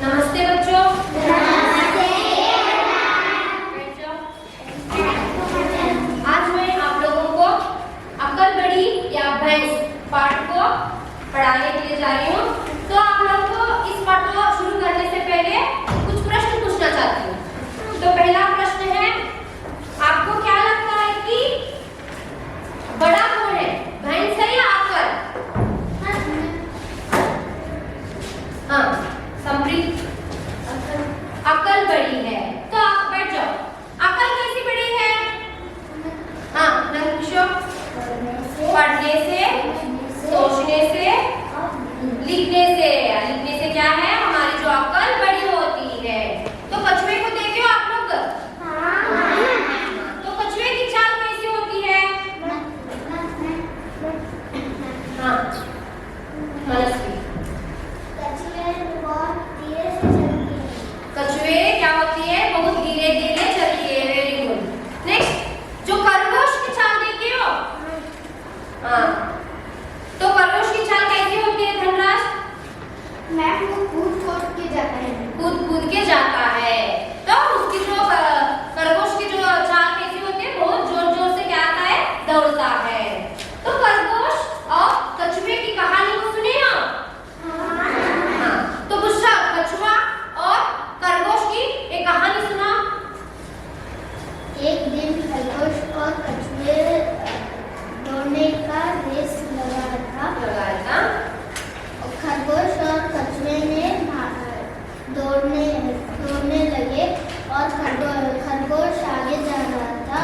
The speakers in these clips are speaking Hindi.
नमस्ते बच्चों। आज मैं आप लोगों को अक्ल बड़ी या भैंस पाठ को पढ़ाने के लिए जा रही हूँ। तो आप लोगों को इस पाठ को शुरू करने से पहले कुछ प्रश्न पूछना चाहती हूँ। तो पहला प्रश्न है, आपको क्या लगता है कि बड़ा कौन है, भैंस है या अक्ल? हाँ, समृद्ध अक्ल बड़ी है। तो आप बैठ जाओ। अक्ल कैसी बड़ी है? हाँ, नंदकिशोर, पढ़ने से, सोचने से, लिखने से। लिखने से क्या है, हमारी जो अक्ल बड़ी होती है। तो कछुए को देखे हो आप लोग? तो कछुए की चाल कैसी होती है? हाँ, मनस्वी। कछुए क्या होती है, बहुत धीरे धीरे चलती है। Very good. नेक्स्ट, जो खरगोश की चाल देखी हो? हाँ, तो खरगोश की चाल कैसी होती है धनराज? मैम वो कूद के जाता है। कूद के जाता है। तो उसकी जो खरगोश की जो चाल कैसी होती है, बहुत जोर जोर से क्या आता है, दौड़ता है। तो खरगोश और कछुए की कहानी को सुने हो? हाँ, तो बुशरा, कछुआ और खरगोश की एक कहानी सुना। एक दिन खरगोश और कछुए दौड़ने का रेस लगा था। खरगोश और कछुए ने दौड़ने लगे और खरगोश आगे जा रहा था,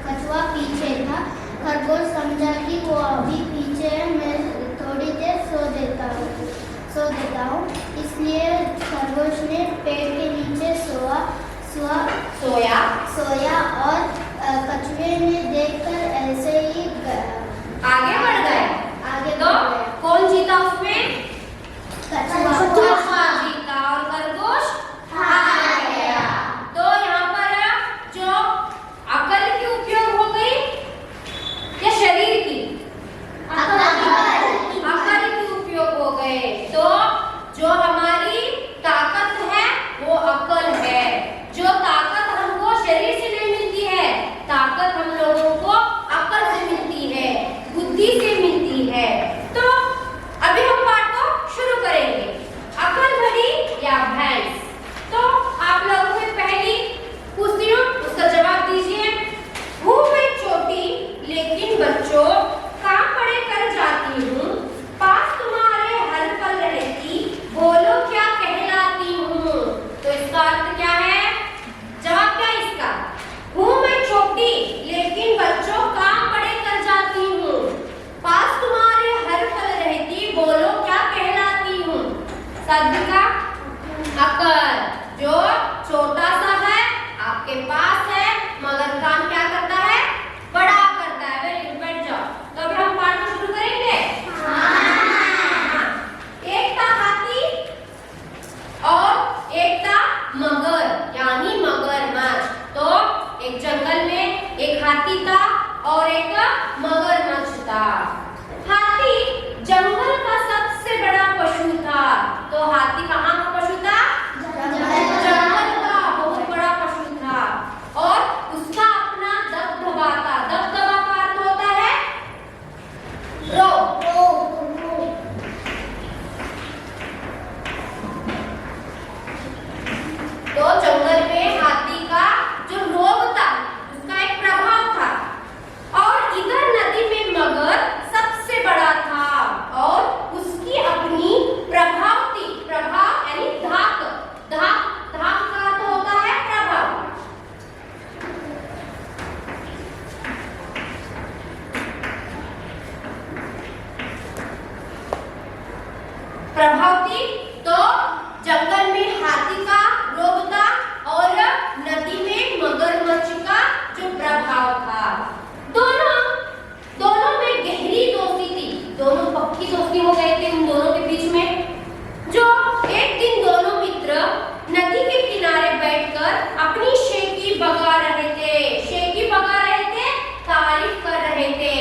कछुआ पीछे था। खरगोश समझा कि वो अभी पीछे है, मैं थोड़ी देर सो देता हूँ। इसलिए खरगोश ने पेड़ के नीचे सोया और कछुए ने देखकर ऐसे ही आगे बढ़ गए। तो कौन जीता उसमें? कछुआ जीता और खरगोश हार गया। तो यहाँ पर जो अकल की उपयोग हो गई या शरीर की? अकल की उपयोग हो गए। तो जो हमारी ताकत है वो अकल है। जो ताकत हमको शरीर से नहीं मिलती है, ताकत हम लोगों को अकल से मिलती है, बुद्धि से मिलती है। तो अभी हम पाठ को शुरू करेंगे। अकल बड़ी या भैंस? तो आप लोगों से पहली पूछती हूँ, उसका जवाब दीजिए। हूँ मैं छोटी लेकिन बच्चों काम बड़े कर जाती हूँ, पास तुम्हारे हर पल रहती, बोलो क्या कहलाती हूँ। तो इसका अर्थ क्या है? जवाब क्या है इसका? हूँ मैं छोटी लेकिन बच्चों काम बड़े कर जाती हूँ, पास तुम्हारे हर पल रहती, बोलो क्या कहलाती हूँ। शब्द का अकल, जो छोटा सा है, आपके पास है, मगर काम क्या करता है? बड़ा करता है। वेरी गुड, बैठ जाओ। तो अभी हम पाठ को शुरू करेंगे। हाँ। एक था हाथी और एक था मगर, यानी मगरमच्छ। तो एक जंगल में एक हाथी था और एक मगरमच्छ था। हाथी जंगल का सबसे बड़ा पशु था। तो हाथी कहाँ का पशु था? जंगल का बहुत बड़ा पशु था और उसका अपना दबदबा था। दबदबा का अर्थ होता है रोब। तो जंगल में हाथी का जो रोब था, उसका एक प्रभाव था। और इधर नदी में मगर सबसे बड़ा था और उसकी अपनी प्रभाव थी। प्रभाव यानी धाक। धाक का अर्थ होता है प्रभाव। प्रभाव थी। तो जंगल में हाथी का रोब था और नदी में मगरमच्छ का जो प्रभाव था। दोनों में गहरी दोस्ती थी। दोनों पक्की दोस्ती हो गए थे उन दोनों के बीच में। जो एक दिन दोनों मित्र नदी के किनारे बैठकर अपनी शेखी बगा रहे थे, तारीफ कर रहे थे।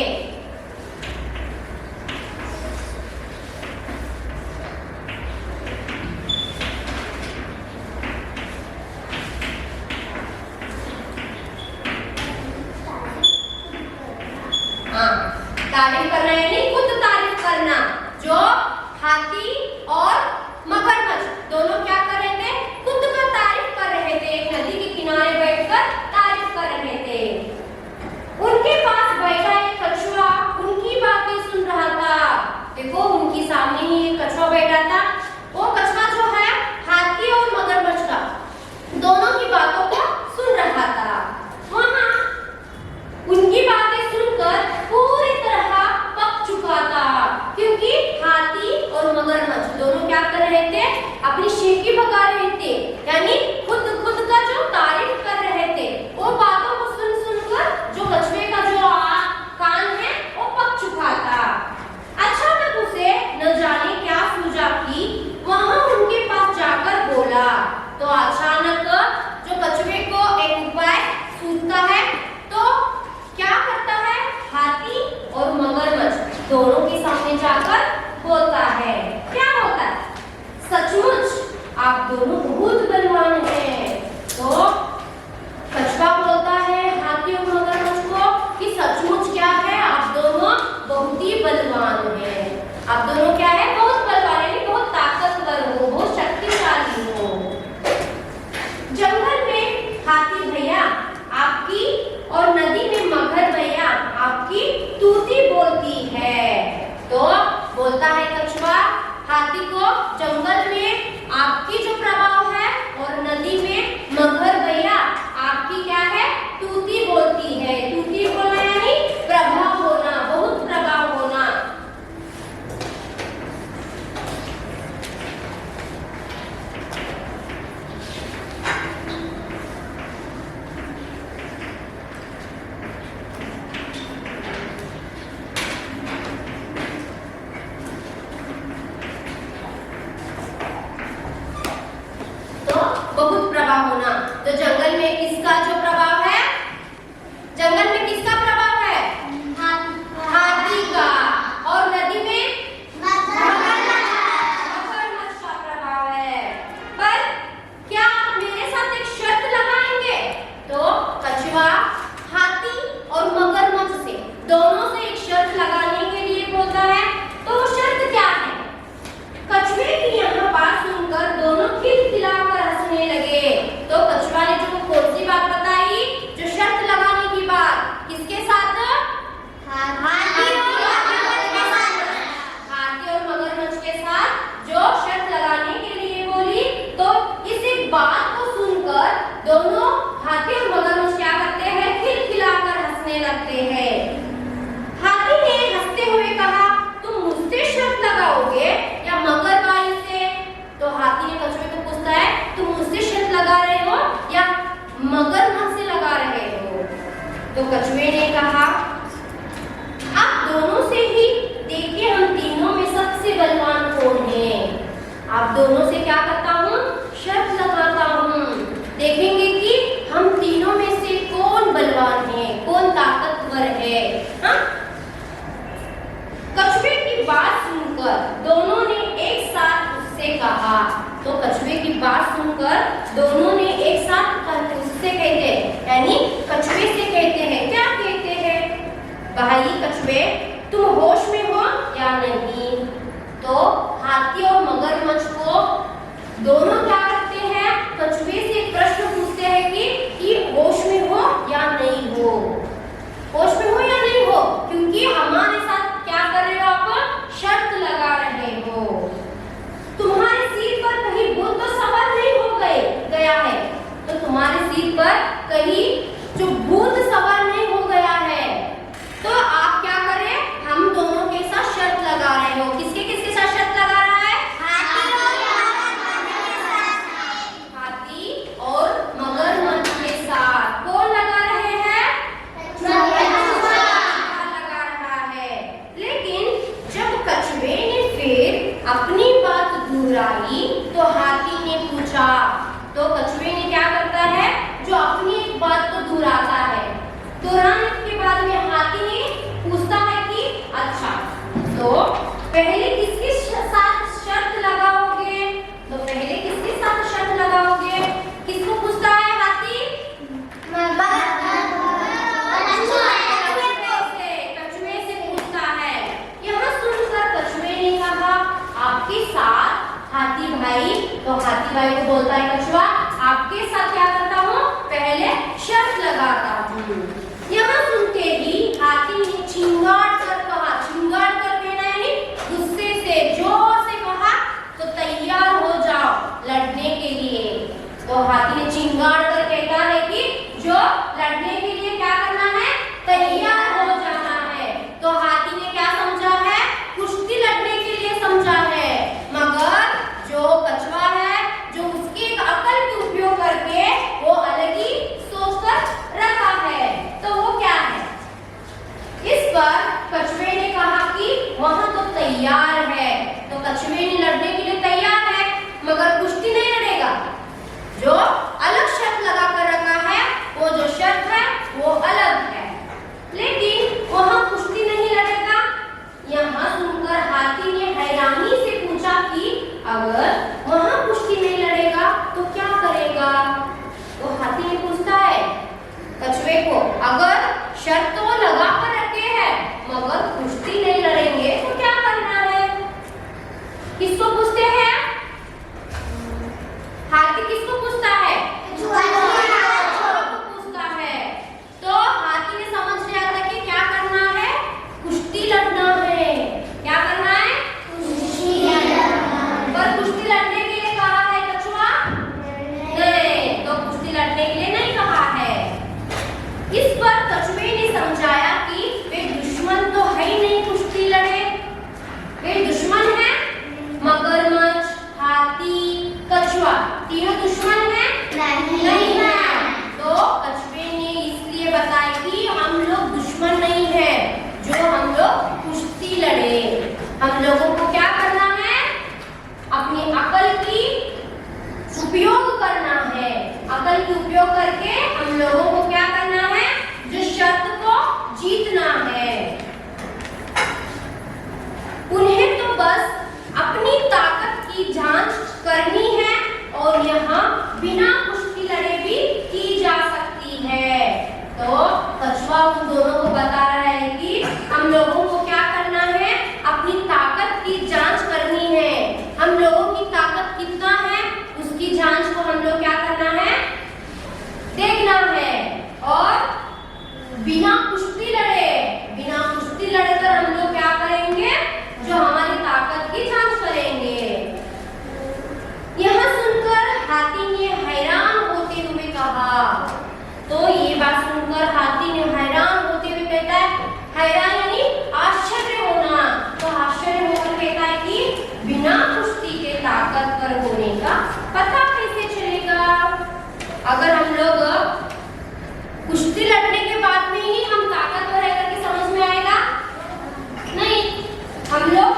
तो अचानक जो कछुए को एक उपाय सूझता है, तो क्या करता है, हाथी और मगरमच्छ दोनों के सामने जाकर बोलता है, क्या बोलता है, सचमुच आप दोनों बहुत बलवान हैं। तो कछुआ बोलता है हाथी और मगरमच्छ को कि सचमुच क्या है, आप दोनों बहुत ही बलवान हैं। आप दोनों क्या है, बहुत बलवान है, बहुत ताकतवर हो, बहुत शक्तिशाली हो। जंगल में हाथी भैया आपकी और नदी में मगर भैया आपकी तूती बोलती है। तो बोलता है कछुआ हाथी को, जंगल में आपकी जो प्रभाव है और नदी में मगर भैया आपकी क्या है, तूती बोलती है। तूती बोलना यानी प्रभाव होना, बहुत प्रभाव होना। बहुत प्रभाव होना। तो जंगल में किसका जो प्रभाव है, जंगल में किसका प्रभाव है, हाथी का, और नदी में मगरमच्छ का प्रभाव है। पर क्या आप मेरे साथ एक शर्त लगाएंगे? तो कछुआ हाथी और मगरमच्छ से दोनों से एक शर्त लगाने के लिए बोलता है। तो वो शर्त क्या है? कछुए की यह बात सुनकर दोनों खिलखिलाकर हंसने लगे। तो कछुआ ने जो कौन सी बात बताई, जो शर्त लगाने की बात, किसके साथ, हाथी और मगरमच्छ के साथ जो शर्त लगाने के लिए बोली। तो इस एक बात को सुनकर दोनों हाथी और मगरमच्छ क्या करते हैं, खिलखिलाकर हंसने लगते हैं। हाथी ने हंसते हुए कहा, तुम मुझसे शर्त लगाओगे या मगरबाई से? तो हाथी ने कछुए को पूछता है, तुम मुझसे शर्त लगा रहे हो या मगरमच्छ से लगा रहे हो? तो कछुए ने कहा, आप दोनों से ही देखिए हम तीनों में सबसे बलवान कौन है। आप दोनों से क्या करता हूँ, शर्त लगाता हूँ, देखेंगे कि हम तीनों में से कौन बलवान है, कौन ताकतवर है। हाँ? कछुए की बात सुनकर दोनों ने एक साथ उससे कहा। तो कछुए की बात सुनकर दोनों ने एक साथ उससे कहते हैं, यानी कछुए से कहते हैं, क्या कहते हैं, भाई कछुए तुम होश में हो या नहीं? तो हाथी और मगरमच्छ को दोनों क्या करते हैं, कछुए से एक प्रश्न पूछते हैं कि होश में हो या नहीं हो, होश में हो या नहीं हो, क्योंकि हमारे साथ क्या कर रहे हो, आप शर्त लगा रहे हो। तुम्हारे सिर पर कहीं भूत तो सवार नहीं हो गया है, तो तुम्हारे सिर पर कहीं जो भूत सवार नहीं हो गया है, तो आप क्या करें, हम दोनों के साथ शर्त लगा रहे हो। किसके किसके साथ शर्त लगा रहा है, हाथी और मगरमच्छ के साथ। कौन लगा रहे हैं, लगा रहा है। लेकिन जब कछुए ने फिर अपनी बात दोहराई तो हाथी ने पूछा। तो कछुए ने क्या करता है, जो अपनी एक बात को दोहराता है, दोहराने के बाद में हाथी ने पूछता है कि अच्छा तो पहले किसके साथ शर्त लगाओगे? तो पहले किसके साथ शर्त लगाओगे? किसको पूछता है हाथी? कछुए से पूछता है। यह सुनकर कछुए ने कहा, आपके साथ हाथी भाई। तो हाथी भाई को बोलता है कछुआ, आपके साथ क्या करता हूँ, पहले शर्त लगाता हूँ। यह सुनते ही हाथी ने चिंगाड़ कर कहा, चिंगाड़ कर कहना यानी गुस्से से जोर से कहा, तो तैयार हो जाओ लड़ने के लिए। तो हाथी ने चिंगाड़ कर कहता है कि जो लड़ने के लिए क्या करना है, तैयार हो जाना है। तो हाथी ने क्या समझा है, कुश्ती लड़ने के लिए समझा है, मगर जो कछुआ है, जो उसकी एक अकल के उपयोग करके अगर वहां कुश्ती नहीं लड़ेगा तो क्या करेगा? तो हाथी ने पूछता है कछुए को, अगर शर्त तो लगा कर रखे हैं मगर कुश्ती नहीं लड़ेंगे तो क्या करना है? किसको पूछते हैं? हाथी किसको पूछता है? कछुआ को पूछता है। तो हाथी ने समझ लिया था कि क्या करना है? कुश्ती लड़ना है। क्या करना है? कुश्ती लड़ना। पर कुश्ती लड़ने के लिए कहा है कछुआ? नहीं, तो कुश्ती लड़ने के लिए नहीं कहा है। इस पर कछुए ने समझाया कि वे दुश्मन तो है ही नहीं कुश्ती लड़े। वे दुश्मन है मगरमच्छ, हाथी, कछुआ, तीनों दुश्मन है? नहीं है। तो कछुए ने इसलिए बताया कि हम लोग दुश्मन नहीं है, जो हम लोग कुश्ती लड़े। हम लोगों को क्या करना है? अपनी अकल की उपयोग करना है। अकल की उपयोग करके हम लोगों को क्या करना है? जो शर्त को जीतना है। उन्हें तो बस अपनी ताकत की जांच करनी है और यहाँ बिना कुश्ती लड़े भी की जा सकती है। तो कछुआ उन दोनों को बता रहा है कि हम लोगों को क्या करना है? अपनी ताकत की जांच करनी है। हम लोगों की ताकत कितना है उसकी जांच को हम लोग क्या करना है? देखना है। और बिना कुश्ती लड़कर हम लोग क्या करेंगे? जो हमारी ताकत की जांच करेंगे। यह सुनकर हाथी ने हैरान होते हुए कहा। तो ये बात सुनकर हाथी ने हैरान होते हुए कहता है, हैरान यानी आश्चर्य होना। तो आश्चर्य होकर कहता है कि बिना कुश्ती के ताकतवर होने का पता कैसे चलेगा? अगर हम लोग कुश्ती लड़ने के बाद में ही हम ताकतवर है करके समझ में आएगा? नहीं। हम लोग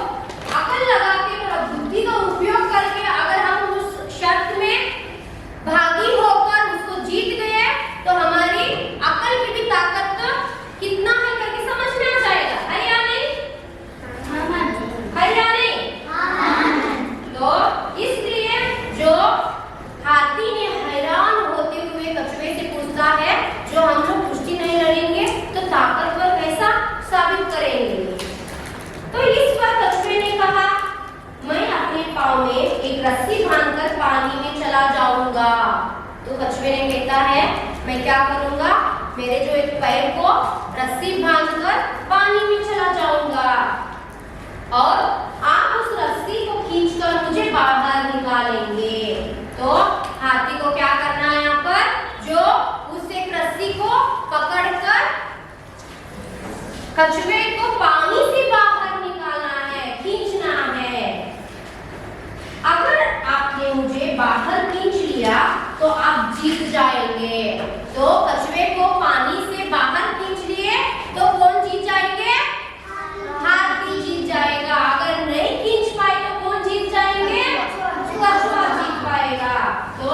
अकल लगा के और बुद्धि का उपयोग करके अगर हम उस शर्त में भागी होकर उसको जीत गए तो हमारी अकल की भी ताकत कितना है करके समझ में आ जाएगा। है या नहीं? है या नहीं? तो इसलिए जो हाथी ने हैरान होते हुए कछुए से पूछता है, जो हम लोग कुश्ती नहीं लड़ेंगे तो ताकतवर कैसा साबित करेंगे? तो इस पर कछुए ने कहा, मैं अपने पाँव में एक रस्सी बांधकर पानी में चला जाऊंगा। तो कछुए ने कहता है, मैं क्या करूंगा? मेरे जो एक पैर को रस्सी बांधकर पानी में चला जाऊंगा और आप उस रस्सी को खींचकर मुझे बाहर निकालेंगे। तो हाथी को क्या करना है यहाँ पर? जो उस एक रस्सी को पकड़कर कछुए को पानी से बाहर निकालना है, खींचना है। अगर आपने मुझे बाहर खींच लिया तो आप जीत जाएंगे। तो कछुए को पानी से बाहर खींच लिए तो कौन जीत जाएंगे? हाथी जीत जाएगा। अगर नहीं खींच पाए तो कौन जीत जाएंगे? कछुआ जीत पाएगा। तो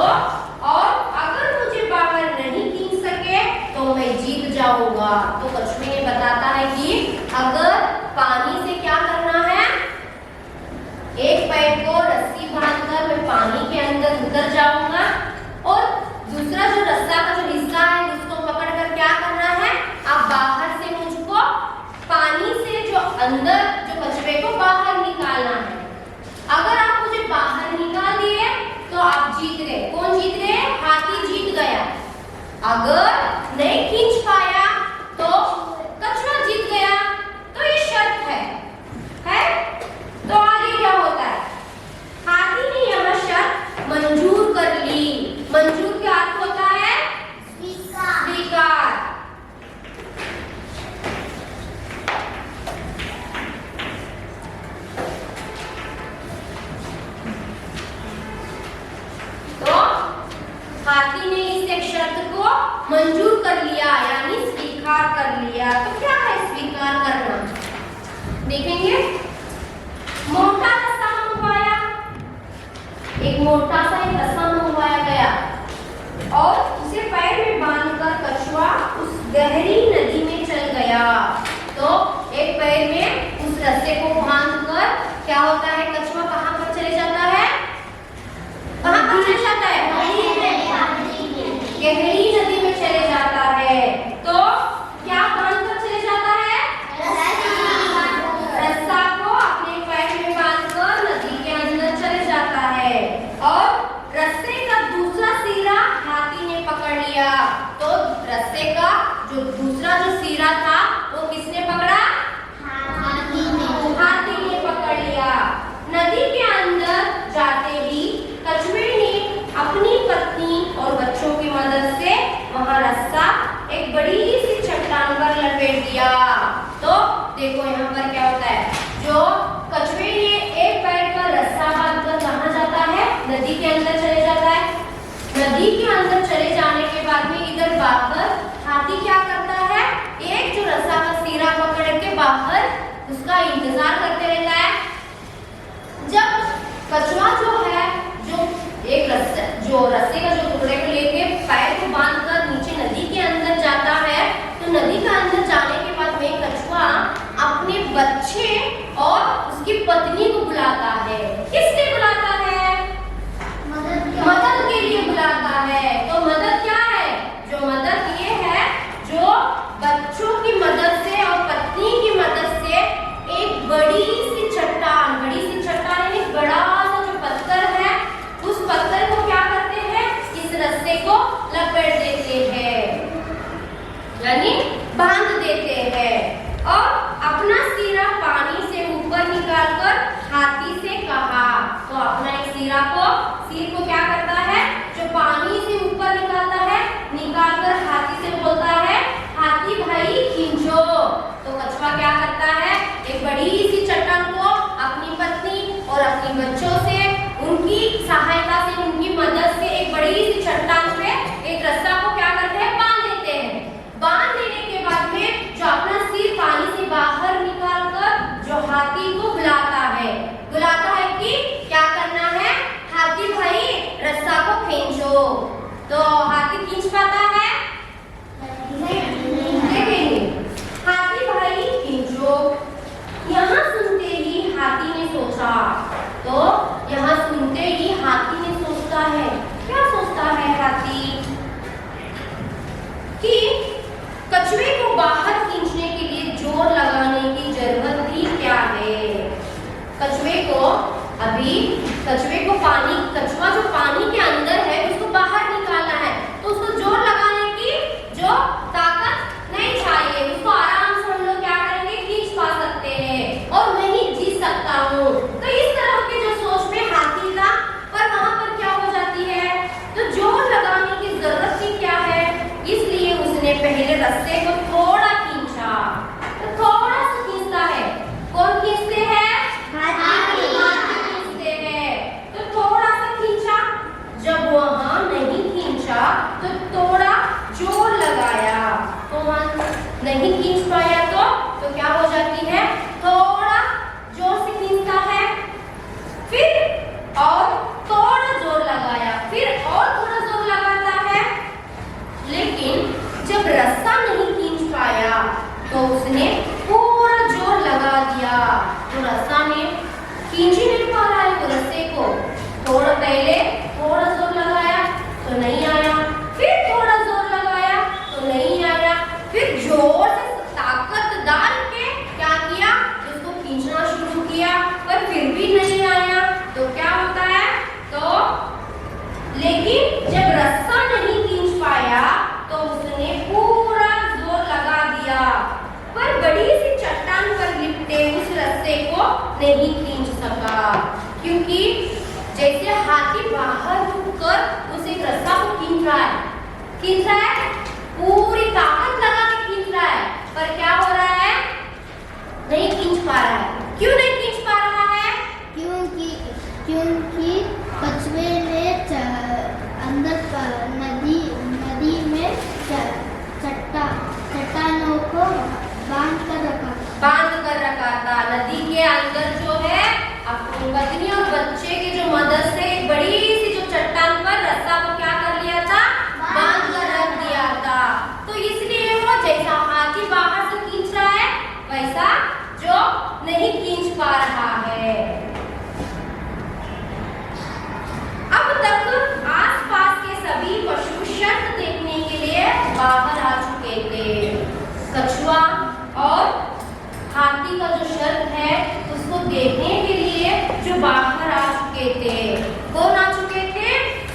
और अगर मुझे बाहर नहीं खींच सके तो मैं जीत जाऊंगा। तो कछुए ने बताता है कि अगर पानी से क्या करना है? एक पैर को रस्सी बांधकर मैं पानी के अंदर उतर जाऊंगा और दूसरा जो रस्सा का जो हिस्सा है उसको पकड़कर क्या करना है? अब बाहर से मुझको पानी से जो अंदर जो कछुए को बाहर निकालना है। अगर आप मुझे बाहर निकाल दिए तो आप जीत गए। कौन जीत गए? हाथी जीत गया। अगर नहीं खींच पाया तो कछुआ जीत गया। तो ये शर्त है? तो आगे क्या होता है? हाथी ने यह शर्त मंजूर कर ली। मंजूर का अर्थ होता है स्वीकार। तो हाथी ने इस एक शर्त को मंजूर कर लिया यानी स्वीकार कर लिया। तो क्या है स्वीकार करना? देखेंगे। मोटा रस्सा मंगवाया, एक मोटा सा एक रस्सा मंगवाया गया और उसे पैर में बांधकर कछुआ उस गहरी नदी में चल गया। तो एक पैर में उस रस्से को बांधकर क्या होता है? कछुआ कहाँ पर चले जाता है? नदी के अंदर चले जाता है। नदी के अंदर चले जाने के बाद में इधर बाहर हाथी क्या करता है, एक जो रस्सा का सिरा पकड़ के बाहर उसका इंतजार करते रहता है। जब कछुआ जो है, जो एक रस्से का जो टुकड़े को लेके पैर को बांधकर नीचे नदी के अंदर जाता है, तो नदी के अंदर जाने के बाद में कछुआ अपने बच्चे और उसकी पत्नी को बुलाता है। किस लिए बुलाता है? मदद के लिए बुलाता है। तो मदद क्या है? जो मदद ये है, जो बच्चों की मदद से और पत्नी की मदद से एक बड़ी सी चट्टान यानी बड़ा सा जो पत्थर है, उस पत्थर को क्या करते हैं, इस रस्से को लपेट देते हैं, यानी बांध देते हैं, और अपना सिरा पानी से ऊपर निकालकर हाथी से कहा। तो अपना एक सिर को क्या करता है, जो पानी से ऊपर निकालता है, निकालकर हाथी से बोलता है, हाथी भाई खींचो। तो कछुआ क्या करता है, एक बड़ी सी चट्टान को अपनी पत्नी और अपनी बच्चों से, उनकी सहायता से, उनकी मदद से एक बड़ी सी चट्टान पे एक रस्सा को क्या करते हैं, बांध देते हैं। बांध देने के बाद में जो अपना सिर पानी से बाहर निकालकर जो हाथी को बुलाता है कि क्या करना है, हाथी भाई रस्सा को खींचो। तो हाथी खींच पाता है? देखेंगे, हाथी भाई खींचो। यहाँ सुनते ही हाथी ने सोचा, तो यहाँ सुनते ही हाथी ने सोचता है, क्या सोचता है हाथी, कि कछुए को बाहर खींचने के लिए जोर लगाने की जरूरत भी क्या है। कछुआ जो पानी के अंदर है उसको बाहर निकालना है, तो उसको जोर लगाने की जो ताकत नहीं चाहिए, उसको आराम से हम लोग क्या करेंगे, खींच पा सकते हैं, और मैं ही जीत सकता हूँ। तो इस तरह के जो सोच में हाथी था, पर वहां पर क्या हो जाती है, तो जोर लगाने की जरूरत ही क्या है, इसलिए उसने पहले रस्से को थोड़ा खींचा। तो थोड़ा सा खींचता है, कौन खींचते हैं, हाथी खींचते हैं। तो थोड़ा सा खींचा, जब वहां नहीं खींचा तो थोड़ा जोर लगाया, तो वहां नहीं खींच पाया, तो क्या हो जाती है, थोड़ा जोर से खींचता है, फिर और थोड़ा जोर लगाया, फिर और थोड़ा जोर लगाता है, लेकिन जब रस्सा नहीं खींच पाया तो उसने पूरा जोर लगा दिया, तो रस्सा ने खींच ही नहीं पा रहा है वो रस्से को। थोड़ा पहले थोड़ा जोर लगाया तो नहीं आया, फिर थोड़ा जोर लगाया तो नहीं आया, फिर जोर से ताकत डाल के क्या किया, उसको खींचना शुरू किया, पर फिर भी नहीं आया। तो क्या होता है, तो लेकिन जब रस्सा नहीं खींच पाया तो उसने पूरा जोर लगा दिया, पर बड़ी सी चट्टान पर लिपटे उस रस्से को नहीं खींच सका, क्योंकि जैसे हाथी बाहर रुककर उस एक रस्सा को खींच रहा है, पूरी ताकत लगा के खींच रहा है, पर क्या हो रहा है, नहीं खींच पा रहा है। क्यों नहीं खींच पा रहा है, क्योंकि कछुए ने अंदर नदी में चट्टानों को बांध कर रखा था। नदी के अंदर जो है अपनी पत्नी और बच्चे की जो मदद से एक बड़ी सी जो चट्टान पर रस्सा को क्या कर लिया था, बांध कर रख दिया था। तो इसलिए वो जैसा हाथी बाहर से खींच रहा है, वैसा जो नहीं खींच पा रहा है। अब तक आसपास के सभी पशु शर्त देखने के लिए बाहर आ चुके थे। कछुआ और हाथी का जो शर्त है उसको देखने के लिए जो बाहर आ चुके थे, कौन आ चुके थे,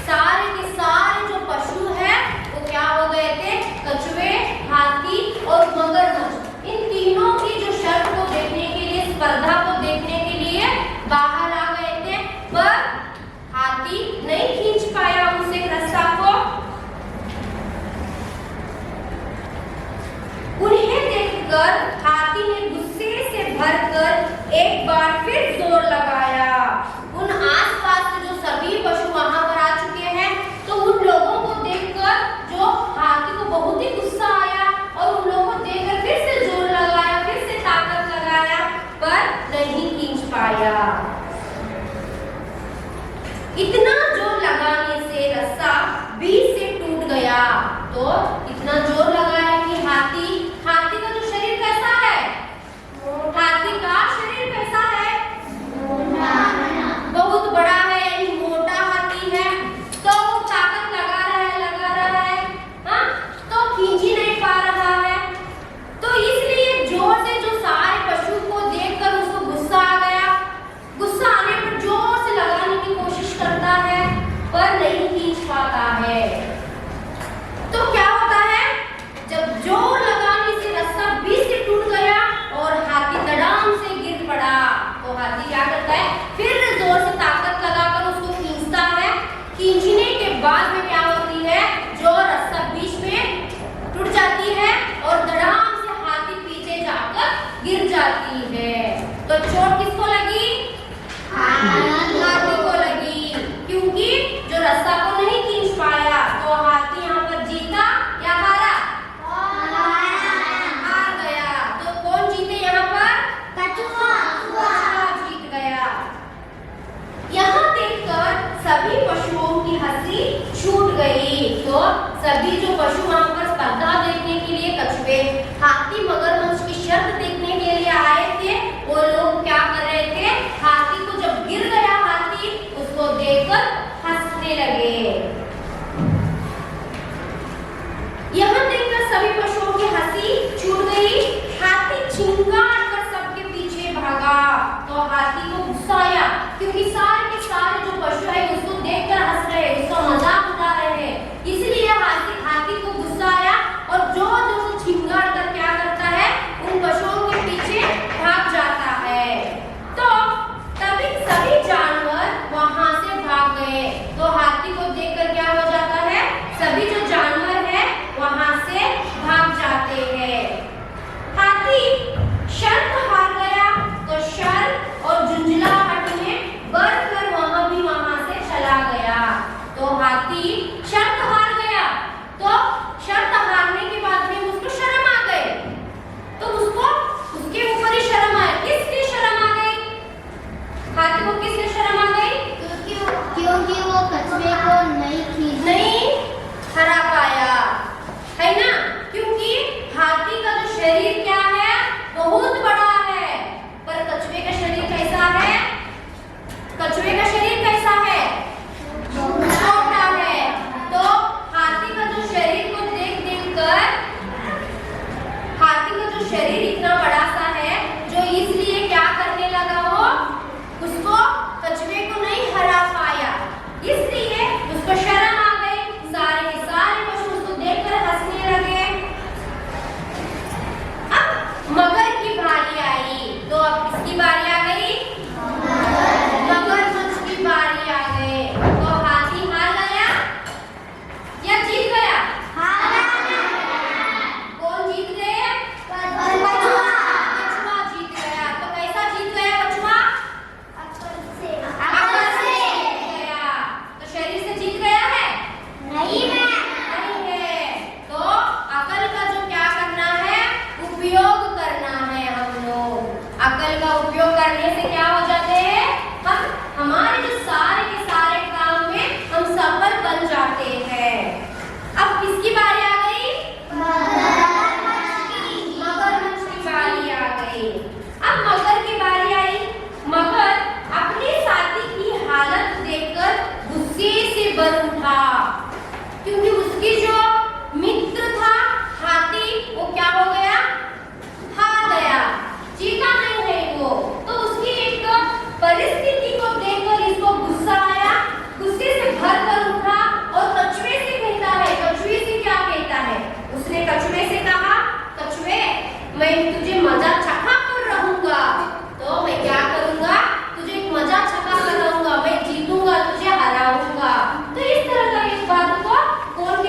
सारे के सारे जो पशु हैं वो क्या हो गए थे, कछुए, हाथी और मगरमच्छ। इन तीनों की जो शर्त को देखने के लिए, स्पर्धा को देखने के लिए बाहर आ गए थे, पर हाथी नहीं खींच पाया उस एक रस्सा को। उन्हें देखकर हाथी ने गुस्से से भरकर एक बार फिर जोर लगाया, इतना जोर लगाने से रस्सा बीच से टूट गया। तो इतना जोर लगा है कि हाथी का जो शरीर कैसा है, हाथी का शरीर कैसा है, बहुत बड़ा है, यानी मोटा हाथी है। तो वो ताकत लगा रहा है, हाँ, तो खींच ही नहीं पा रहा है। तो इसलिए जोर से जो सारे पशु को देखकर उसको गुस्सा आ गया। गुस्सा आने पर जोर से लगाने की कोशिश करता है पर नहीं खींच पाता है। तो क्या होता है, जब जोर लगाने से रस्सा बीच से टूट गया और हाथी धड़ाम से गिर पड़ा, तो हाथी क्या करता है, फिर जोर से ताकत लगाकर उसको खींचता है। खींचने के बाद में क्या होती है, जो रस्सा बीच में टूट जाती है और धड़ाम से हाथी पीछे जाकर गिर जाती है। तो चोट किसको लगी, हाथी को लगी, क्योंकि जो रस्सा को नहीं खींच पाया। तो हाथी यहाँ पर जीता या हारा, हार गया। तो कौन जीते यहाँ पर, कछुआ जीत गया। यहाँ देखकर सभी पशुओं की हंसी छूट गई। तो सभी जो पशु वहाँ पर स्पर्धा देखने के लिए कछुए, हाथी, मगरमच्छ की शर्त देखने के लिए आए थे, वो लोग क्या कर रहे थे, हाथी को जब गिर गया हाथी, उसको देखकर हंसने लगे। यहाँ देखकर सभी पशुओं की हंसी छूट गई। हाथी चिंगार कर सबके पीछे भागा। तो हाथी को गुस्सा आया, क्योंकि सारे के सारे जो पशु है उसको देखकर हंस रहे, उसका मजाक उड़ा रहे हैं। इसलिए हाथी को गुस्सा आया और जोर जोर से चिंगार कर क्या करता है, उन पशुओं के पीछे भाग जाता है। तो तभी सभी जानवर वहां से भाग गए। तो हाथी को देखकर क्या हो जाता है, सभी जो जानवर है वहां से भाग जाते हैं। हाथी शर्त हार गया, तो शर्त और झुंझलाहट में बढ़कर वहां से चला गया। तो हाथी शर्त हार गया, तो शर्त हारने के बाद में उसको शर्म आ गई। तो उसको उसके ऊपर ही शर्म आया। किसकी शर्म आ गई, हाथी को किसकी शर्म आ गई, क्योंकि वो कछुए को नहीं हरा पाया, है ना। क्योंकि हाथी का जो शरीर क्या है, बहुत बड़ा है, पर कछुए का शरीर कैसा है, कछुए का शरीर कैसा है, छोटा है। तो हाथी का जो शरीर को देख कर, हाथी का जो शरीर इतना बड़ा सा है, जो इसलिए क्या करने लगा, वो उसको कछुए को नहीं हरा पाया, इसलिए उसको शर्म आ गई। सारे के सारे पशु उसको देखकर हंसने लगे। अब मगर की बारी आई। तो अब किसकी बारी आ गई, मगरमच्छ की बारी आ गई। तो हाथी हार गया या जीत गया, कौन जीत गए, कछुआ जीत गया। तो कैसा जीत गया कछुआ, अकल से जीत गया। तो शरीर से जीत गया है, नहीं है। तो अकल का जो क्या करना है, उपयोग करना है। हम लोग अकल का उपयोग करने से क्या हो जाते हैं, हमारे जो सारे के सारे काम में हम सफल बन जाते हैं। अब किसकी बारी आ गई, मगरमच्छ की बारी आ गई। अब मगर की बारी आई। मगर अपने साथी की हालत देखकर गुस्से से भर उठा, क्योंकि उसकी जो मित्र था हाथी, वो क्या हो गया, हार गया, जीता नहीं है वो। तो उसकी एक परिस्थिति को देखकर इसको गुस्सा आया, गुस्से से भर कर उठा और कछुए से कहता है, कछुए से क्या कहता है, उसने कछुए से कहा, कछुए मैं तुझे मजा चखा कर रहूंगा। तो मैं क्या करूंगा, तुझे मजा चखा कर रहूंगा, मैं जीतूंगा, तुझे हराऊंगा। तो इस तरह का इस बात को कौन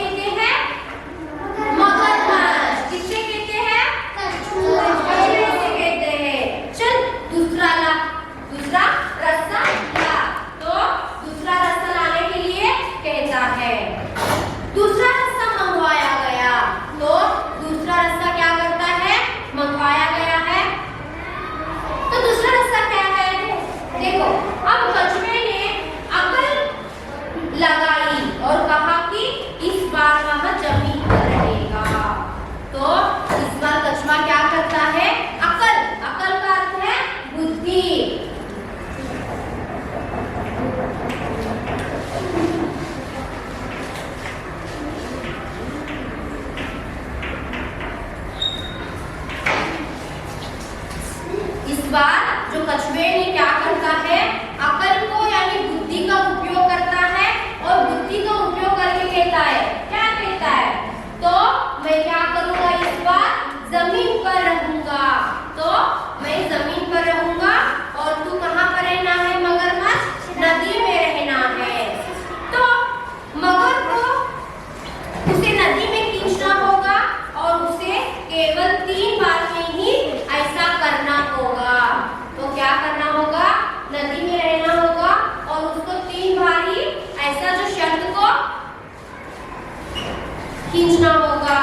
खींचना होगा।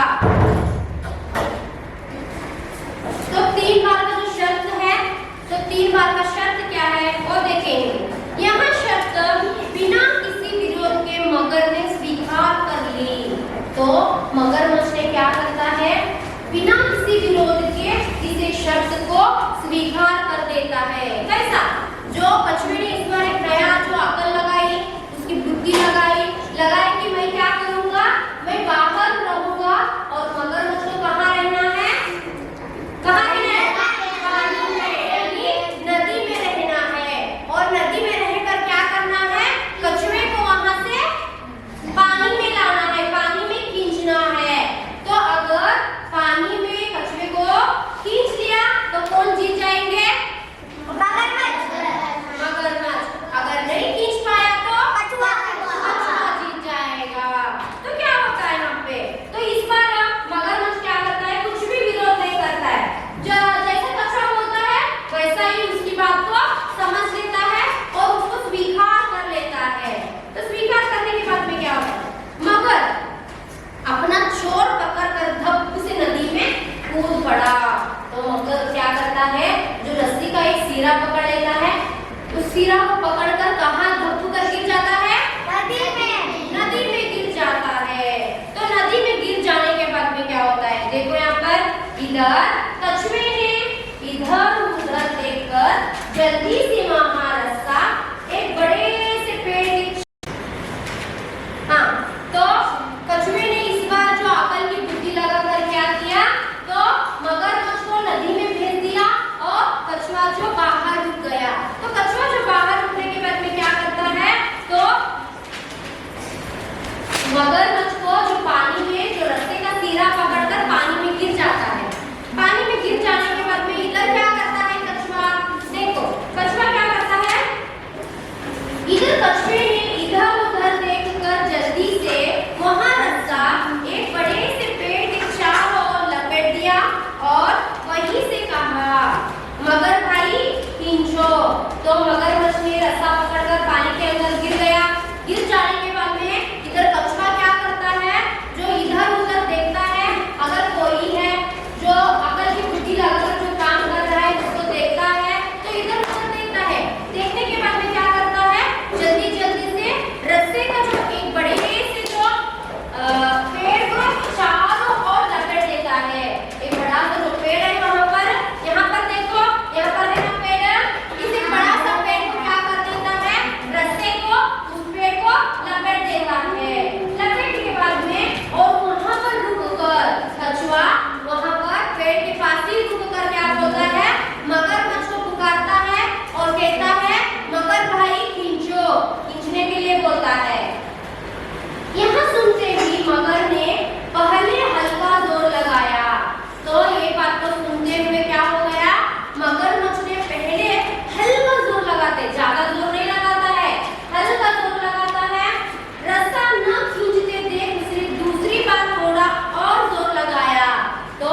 तो 3 बार का जो शर्त है, तो 3 बार का शर्त क्या है वो देखेंगे। यहाँ शर्त बिना किसी विरोध के मगर ने स्वीकार कर ली। तो मगरमच्छ ने क्या करता है, बिना किसी विरोध के इस शर्त को स्वीकार कर देता है। कैसा, जो कछुए ने इस बार एक नया जो अकल लगाई, उसकी बुद्धि लगाई कि मैं क्या करूंगा, मैं बाहर रहूंगा और मगरमच्छ को कहाँ रहना है, कहाँ रहना है, पानी में, यानी नदी में रहना है। और नदी में रहकर क्या करना है, कछुए को वहां से पानी में लाना है, पानी में खींचना है। तो अगर पानी में कछुए को खींच लिया तो कौन जीत जाएंगे, मगरमच्छ। अगर नहीं खींच पाया तो कछुआ जीत जाएगा। तो क्या होता है यहाँ पे, तो इस बार मगरमच्छ क्या करता है, कुछ भी विरोध नहीं करता है। जैसे कछुआ बोलता है वैसा ही उसकी बात को समझ लेता है और उसको स्वीकार कर लेता है। तो स्वीकार करने के बाद में क्या होता है, मगर अपना छोर पकड़कर धप से नदी में कूद पड़ा। तो मगर क्या करता है, जो रस्सी का एक सिरा पकड़ लेता है, उस सिरा को पकड़कर कहाँ धप कर गिर जाता है, नदी में गिर जाता है। तो नदी में गिर जाने के बाद में क्या होता है, देखो यहाँ पर इधर कछुए ने इधर उधर देखकर जल्दी से वहां रस्सा एक बड़े से पेड़ की, हाँ, तो कछुए ने इस बार जो अकल की बुद्धि लगाकर क्या किया, तो मगरमच्छ को नदी में भेज दिया और कछुआ जो बाहर रुक गया। तो कछुआ जो बाहर रुकने के बाद में क्या करता है, तो मगरमच्छ को जो पानी में जो रस्से का सिरा पकड़कर पानी में गिर जाता है। पानी में गिर जाने के बाद में इधर क्या करता है कछुआ, देखो कछुआ क्या करता है, इधर कछुए ने इधर उधर देखकर जल्दी से वहां रस्सा एक बड़े से पेड़ के चारों ओर लपेट दिया और वहीं से कहा, मगर भाई खींचो। तो मगरमच्छ ने रस्सा पकड़कर पानी के अंदर गिर गया। गिर जाने के बाद में इधर कछुआ क्या करता है, जो इधर उधर देखता है, अगर कोई है जो अकल की बुद्धि लगाकर जो काम कर रहा है उसको देखता है, तो इधर उधर देखता है। देखने के बाद में क्या करता है, जल्दी जल्दी से रस्से का जो एक बड़े से जो पेड़ को चारों ओर लपेट देता है। एक बड़ा सा जो पेड़ है वहां पर, यहाँ पर देखो, यहाँ पर है ना पेड़, इस एक बड़ा सा पेड़ को क्या कर देता है, रस्से को उस पेड़ को लपेट देता है। लपेटने के बाद में और वहां पर रुककर कछुआ वहां पर पेड़ के पास ही रुककर क्या बोलता है, मगरमच्छ को पुकारता है और कहता है, मगर भाई खींचो, खींचने के लिए बोलता है। यहाँ सुनते ही मगर ने पहले हल्का जोर लगाया। तो ये बात को सुनते हुए क्या हो गया, मगरमच्छ ने पहले हल्का जोर लगाते, ज्यादा जोर नहीं लगाता है, हल्का जोर लगाता है। रस्सा न खींचते देख उसने दूसरी बार थोड़ा और जोर लगाया। तो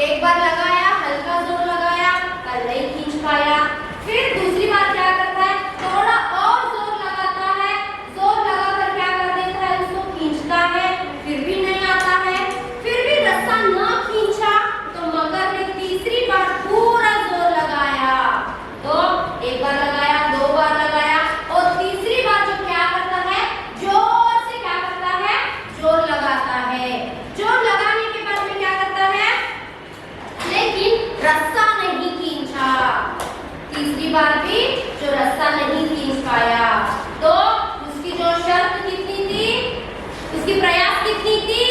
एक बार लगाया, हल्का जोर लगाया पर नहीं खींच पाया। फिर दूसरी बार क्या करता है, थोड़ा और जोर लगाता है, जोर लगाकर क्या कर देता है, उसको खींचता है, फिर भी नहीं आता है। फिर भी रस्सा न खींचा तो मगर ने तीसरी बार पूरा जोर लगाया। तो एक बार लगाया, 2 बार लगाया और तीसरी बार जो क्या करता है, जोर से क्या करता है, जोर लगाता है। जोर लगाने के बाद में क्या करता है, लेकिन रस्सा नहीं खींचा। तीसरी बार भी जो रस्सा नहीं खींच पाया। तो उसकी जो शर्त कितनी थी, उसकी प्रयास कितनी थी,